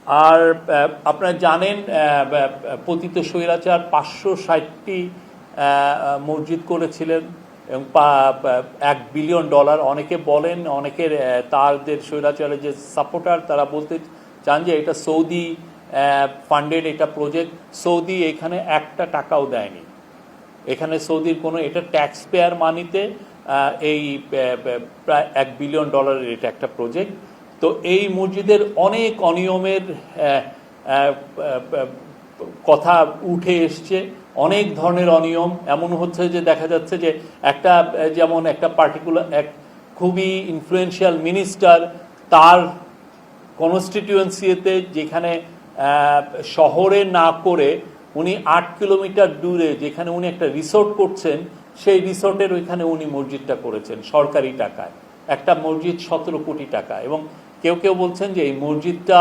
আর আপনারা জানেন পতিত স্বৈরাচার 560টি মসজিদ করেছিলেন এবং $1 বিলিয়ন। অনেকে বলেন, অনেকের তাদের স্বৈরাচারের যে সাপোর্টার তারা বলতে চান যে এটা সৌদি ফান্ডেড এটা প্রজেক্ট। সৌদি এখানে একটা টাকাও দেয়নি, এখানে সৌদির কোনো, এটা ট্যাক্স পেয়ার মানিতে এই প্রায় $1 বিলিয়ন এটা একটা প্রজেক্ট। তো এই মসজিদের অনেক অনিয়মের কথা উঠে এসছে, অনেক ধরনের অনিয়ম। এমন হচ্ছে যে দেখা যাচ্ছে যে একটা যেমন একটা পার্টিকুলার এক খুবই ইনফ্লুয়েন্সিয়াল মিনিস্টার তার কনস্টিটিউয়েন্সিতে, যেখানে শহরে না করে উনি 8 কিলোমিটার দূরে যেখানে উনি একটা রিসোর্ট করছেন, সেই রিসোর্টের ওইখানে উনি মসজিদটা করেছেন সরকারি টাকায়। একটা মসজিদ 17 কোটি টাকা। এবং কেউ কেউ বলছেন যে এই মসজিদটা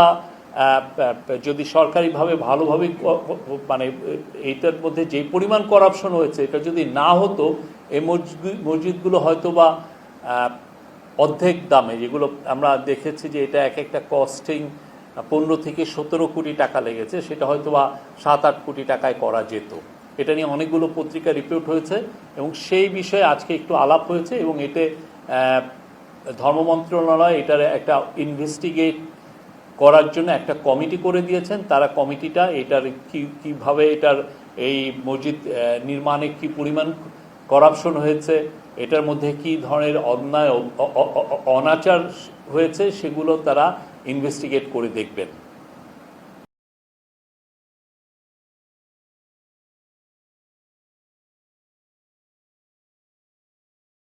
যদি সরকারিভাবে ভালোভাবে মানে এইটার মধ্যে যে পরিমাণ করাপশন হয়েছে এটা যদি না হতো, এই মসজিদগুলো হয়তো বা অর্ধেক দামে, যেগুলো আমরা দেখেছি যে এটা এক একটা কস্টিং 15 থেকে 17 কোটি টাকা লেগেছে, সেটা হয়তো বা 7-8 কোটি টাকায় করা যেত। এটা নিয়ে অনেকগুলো পত্রিকা রিপোর্ট হয়েছে এবং সেই বিষয়ে আজকে একটু আলাপ হয়েছে। এবং এতে ধর্ম মন্ত্রণালয় এটার একটা ইনভেস্টিগেট করার জন্য একটা কমিটি করে দিয়েছেন। তারা কমিটিটা এটার কীভাবে এটার এই মসজিদ নির্মাণে কি পরিমাণ করাপশন হয়েছে, এটার মধ্যে কি ধরনের অন্যায় অনাচার হয়েছে, সেগুলো তারা ইনভেস্টিগেট করে দেখবেন।